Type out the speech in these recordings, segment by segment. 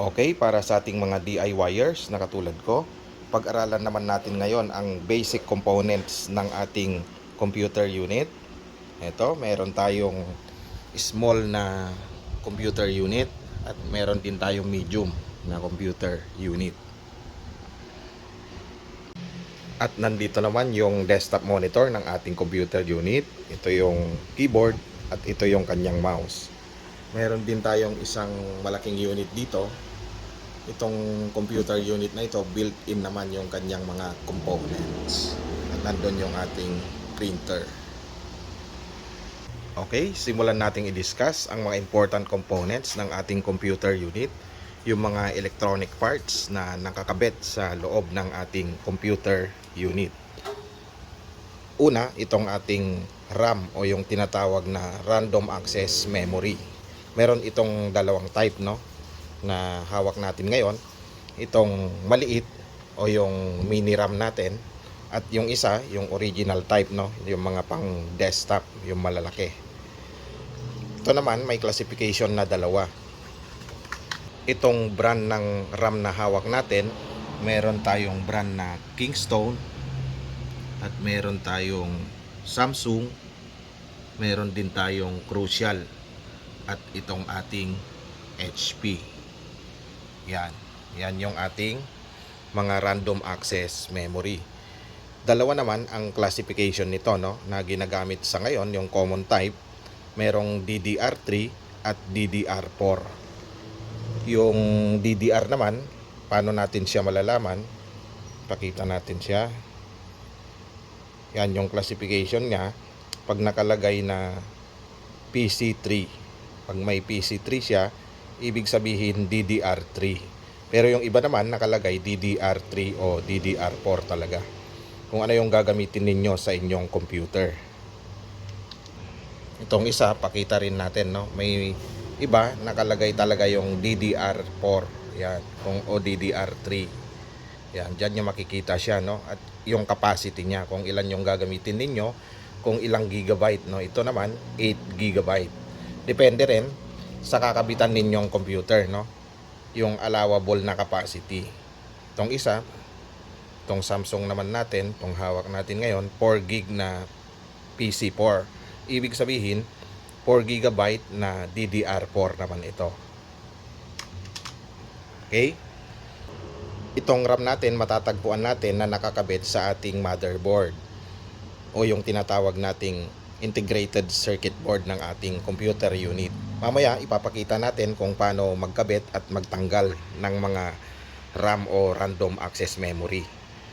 Okay, para sa ating mga DIYers na katulad ko, pag-aralan naman natin ngayon ang basic components ng ating computer unit. Ito, meron tayong small na computer unit at meron din tayong medium na computer unit. At nandito naman yung desktop monitor ng ating computer unit. Ito yung keyboard at ito yung kanyang mouse. Meron din tayong isang malaking unit dito. Itong computer unit na ito, built-in naman yung kanyang mga components. At nandun yung ating printer. Okay, simulan nating i-discuss ang mga important components ng ating computer unit. Yung mga electronic parts na nakakabit sa loob ng ating computer unit. Una, itong ating RAM o yung tinatawag na random access memory. Meron itong dalawang type, no, na hawak natin ngayon. Itong maliit o yung mini RAM natin at yung isa, yung original type, no, yung mga pang desktop, yung malalaki. Ito naman may classification na dalawa. Itong brand ng RAM na hawak natin, meron tayong brand na Kingston at meron tayong Samsung, meron din tayong Crucial at itong ating HP. Yan yung ating mga random access memory. Dalawa naman ang classification nito, no, na ginagamit sa ngayon, yung common type. Merong DDR3 at DDR4. Yung DDR naman, paano natin siya malalaman? Pakita natin siya. Yan yung classification niya. Pag nakalagay na PC3, pag may PC3 siya, ibig sabihin DDR3. Pero yung iba naman nakalagay DDR3 o DDR4 talaga. Kung ano yung gagamitin ninyo sa inyong computer. Itong isa, pakita rin natin, no? May iba nakalagay talaga yung DDR4, yan, o DDR3. Yan, diyan niyo makikita siya, no? At yung capacity niya, kung ilan yung gagamitin ninyo, kung ilang gigabyte, no? Ito naman 8 gigabyte. Depende rin sa kakabitan ninyong computer, no, yung allowable na capacity. Itong isa, itong Samsung naman natin, itong hawak natin ngayon, 4 gig na PC4. Ibig sabihin 4 gigabyte na DDR4 naman ito. Okay, itong RAM natin matatagpuan natin na nakakabit sa ating motherboard o yung tinatawag nating integrated circuit board ng ating computer unit. Mamaya ipapakita natin kung paano magkabit at magtanggal ng mga RAM o random access memory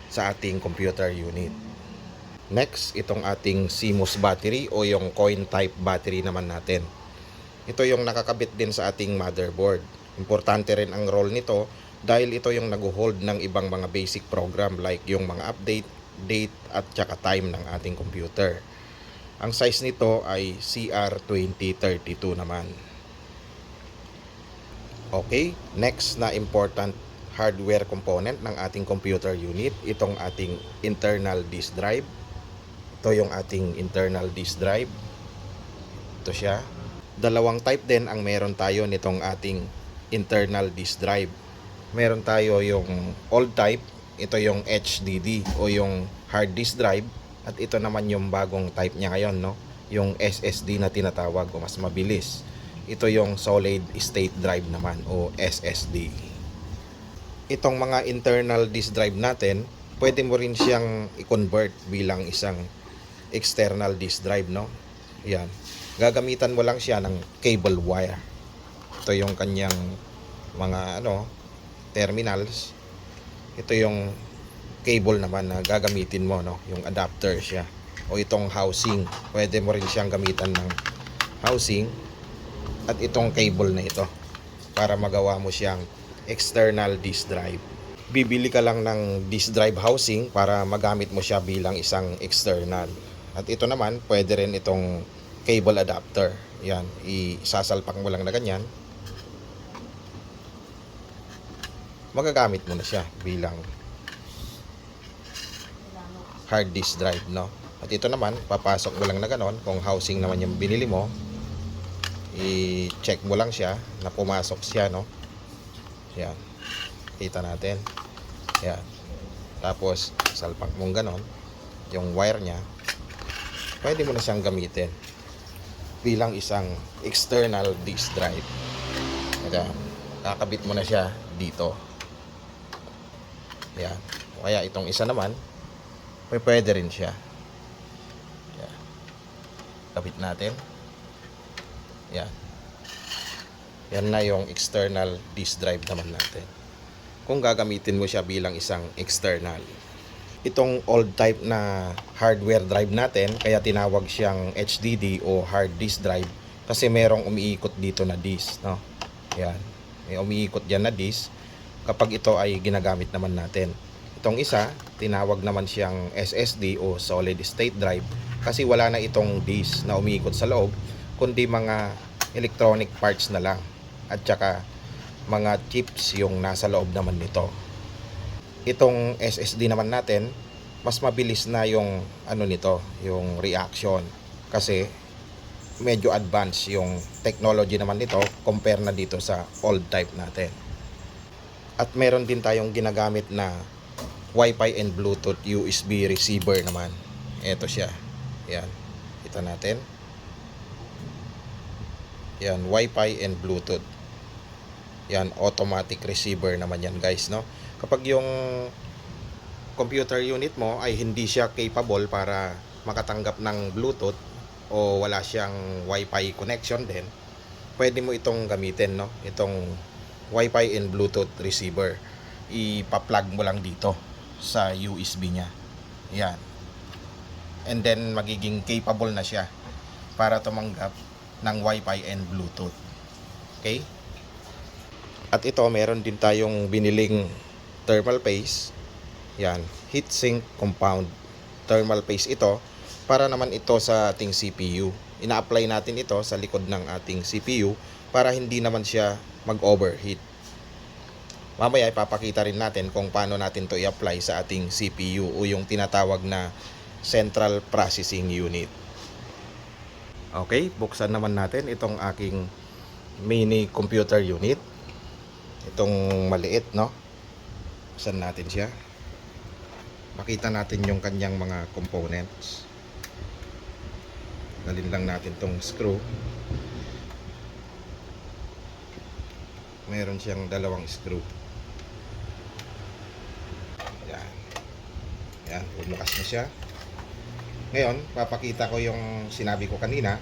sa ating computer unit. Next, itong ating CMOS battery o yung coin type battery naman natin. Ito yung nakakabit din sa ating motherboard. Importante rin ang role nito dahil ito yung nag-hold ng ibang mga basic program like yung mga update, date at saka time ng ating computer. Ang size nito ay CR2032 naman. Okay, next na important hardware component ng ating computer unit, itong ating internal disk drive. Ito yung ating internal disk drive. Ito siya. Dalawang type din ang meron tayo nitong ating internal disk drive. Meron tayo yung old type, ito yung HDD o yung hard disk drive. At ito naman yung bagong type niya ngayon, no? Yung SSD na tinatawag o mas mabilis. Ito yung solid state drive naman o SSD. Itong mga internal disk drive natin, pwede mo rin siyang i-convert bilang isang external disk drive, no? Yan. Gagamitan mo lang siya ng cable wire. Ito yung kanyang mga terminals. Ito yung cable naman na gagamitin mo, no? Yung adapter siya. O itong housing, pwede mo rin siyang gamitan ng housing. At itong cable na ito para magawa mo siyang external disk drive. Bibili ka lang ng disk drive housing para magamit mo siya bilang isang external. At ito naman, pwede rin itong cable adapter. Yan, isasalpak mo lang na ganyan. Magagamit mo na siya bilang hard disk drive, no? At ito naman, papasok mo lang na ganon. Kung housing naman yung binili mo, i-check mo lang siya na pumasok siya, no? Yan. Kita natin. Yan. Tapos, salpak mong ganon, yung wire nya, pwede mo na siyang gamitin bilang isang external disk drive. Ito, kakabit mo na siya dito. Yan. Kaya itong isa naman, pwede rin siya. Yan. Kabit natin. Yan. Yan na yung external disk drive naman natin. Kung gagamitin mo siya bilang isang external. Itong old type na hardware drive natin, kaya tinawag siyang HDD o hard disk drive, kasi merong umiikot dito na disk, no? Yan. May umiikot diyan na disk kapag ito ay ginagamit naman natin. Itong isa, tinawag naman siyang SSD o solid state drive, kasi wala na itong disk na umiikot sa loob, kundi mga electronic parts na lang at saka mga chips yung nasa loob naman nito. Itong SSD naman natin, mas mabilis na yung ano nito, yung reaction, kasi medyo advanced yung technology naman nito compare na dito sa old type natin. At meron din tayong ginagamit na Wi-Fi and Bluetooth USB receiver naman. Ito siya. Yan. Kita natin. Yan, Wi-Fi and Bluetooth. Yan, automatic receiver naman yan, guys, no? Kapag yung computer unit mo ay hindi siya capable para makatanggap ng Bluetooth o wala siyang Wi-Fi connection din, pwede mo itong gamitin, no? Itong Wi-Fi and Bluetooth receiver. Ipa-plug mo lang dito sa USB niya. Yan. And then magiging capable na siya para tumanggap ng Wi-Fi and Bluetooth. Okay? At ito, meron din tayong biniling thermal paste. Yan, heatsink compound thermal paste ito, para naman ito sa ating CPU. Ina-apply natin ito sa likod ng ating CPU para hindi naman siya mag-overheat. Mamaya ipapakita rin natin kung paano natin to i-apply sa ating CPU o yung tinatawag na Central Processing Unit. Okay, buksan naman natin itong aking mini computer unit. Itong maliit, no? Buksan natin siya. Makita natin yung kanyang mga components. Dalhin lang natin tong screw. Meron siyang dalawang screw. Yan. Yan, bumukas na siya. Ngayon, papakita ko yung sinabi ko kanina,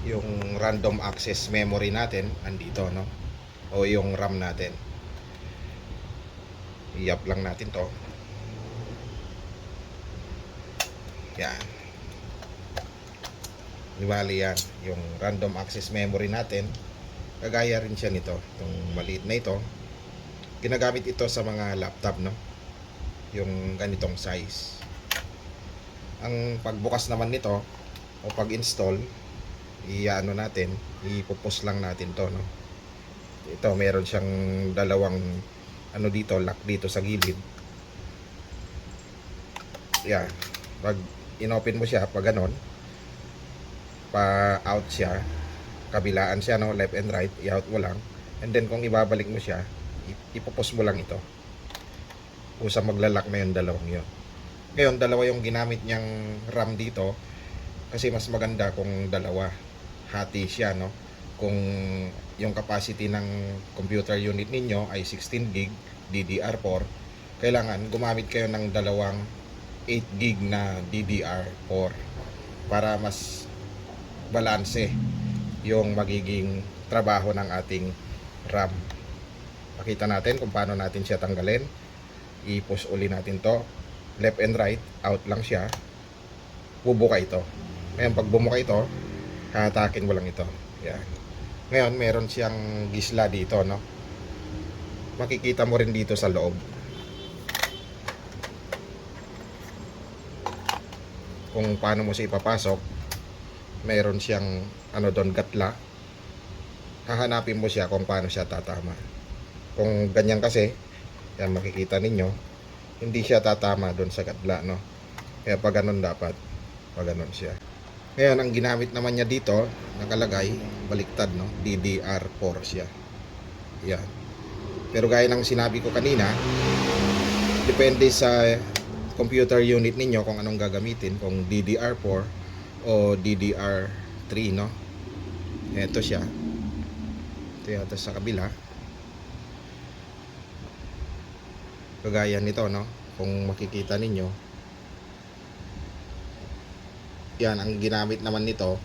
yung random access memory natin andito, no? O yung RAM natin. I-up lang natin to. Yan. Bali yan, yung random access memory natin. Kagaya rin siya nito, itong maliit na ito. Ginagamit ito sa mga laptop, no? Yung ganitong size. Ang pagbukas naman nito o pag-install, i-ano natin, ipupus lang natin to, no? Ito, meron siyang dalawang ano dito, lock dito sa gilid. Yan. Pag inopen mo siya, pag ganon, pa out siya, kabilaan siya, no? Left and right, i-out mo lang. And then kung ibabalik mo siya, ipupus mo lang ito. Usa maglalak na yung dalawang yun. Ngayon, dalawa yung ginamit niyang RAM dito, kasi mas maganda kung dalawa. Hati siya, no? Kung yung capacity ng computer unit ninyo ay 16 gig DDR4, kailangan gumamit kayo ng dalawang 8 gig na DDR4 para mas balanse yung magiging trabaho ng ating RAM. Pakita natin kung paano natin siya tanggalin. I-push uli natin to, left and right, out lang siya. Bubuka ito. Ngayon, pag bumuka ito, hatakin mo lang ito. Yan. Ngayon, meron siyang gisla dito, no? Makikita mo rin dito sa loob. Kung paano mo siya ipapasok, meron siyang ano doon, gatla. Hahanapin mo siya kung paano siya tatama. Kung ganyan kasi, yan makikita ninyo, hindi siya tatama doon sa gatla, no? Kaya pag ganun dapat, pag ganun siya. Ngayon, ang ginamit naman niya dito, nakalagay, baliktad, no? DDR4 siya. Yan. Pero gaya ng sinabi ko kanina, depende sa computer unit ninyo kung anong gagamitin, kung DDR4 o DDR3, no? Ito siya. Ito yata sa kabila. Kagaya nito, no? Kung makikita ninyo, yan ang ginamit naman nito.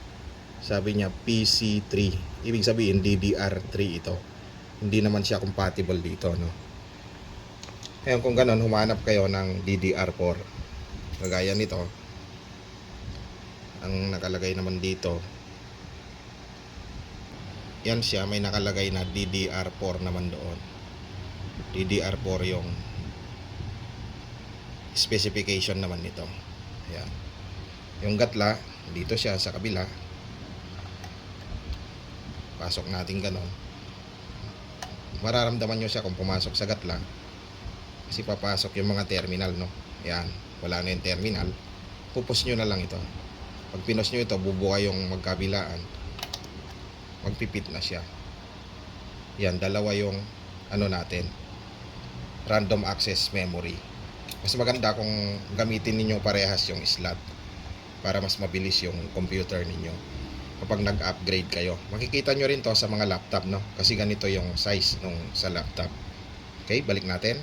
Sabi niya PC3, ibig sabihin DDR3 ito. Hindi naman siya compatible dito, no? Ngayon kung ganon, humanap kayo ng DDR4 kagaya nito. Ang nakalagay naman dito, yan siya, may nakalagay na DDR4 naman doon. DDR4 yung specification naman nito. Ayan. Yung gatla, dito siya sa kabila. Pasok natin ganon. Mararamdaman nyo siya kung pumasok sa gatla. Kasi papasok yung mga terminal, no? Ayan. Wala na yung terminal. Pupus nyo na lang ito. Pag pinos nyo ito, bubuka yung magkabilaan. Magpipit na siya. Yan, dalawa yung ano natin, random access memory. Mas maganda kung gamitin ninyo parehas yung slot para mas mabilis yung computer ninyo kapag nag-upgrade kayo. Makikita nyo rin to sa mga laptop, no? Kasi ganito yung size nung sa laptop. Okay, balik natin.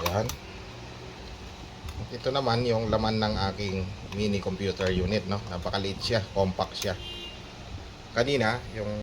Yan. Ito naman yung laman ng aking mini computer unit, no? Napakaliit siya, compact siya. Kanina, yung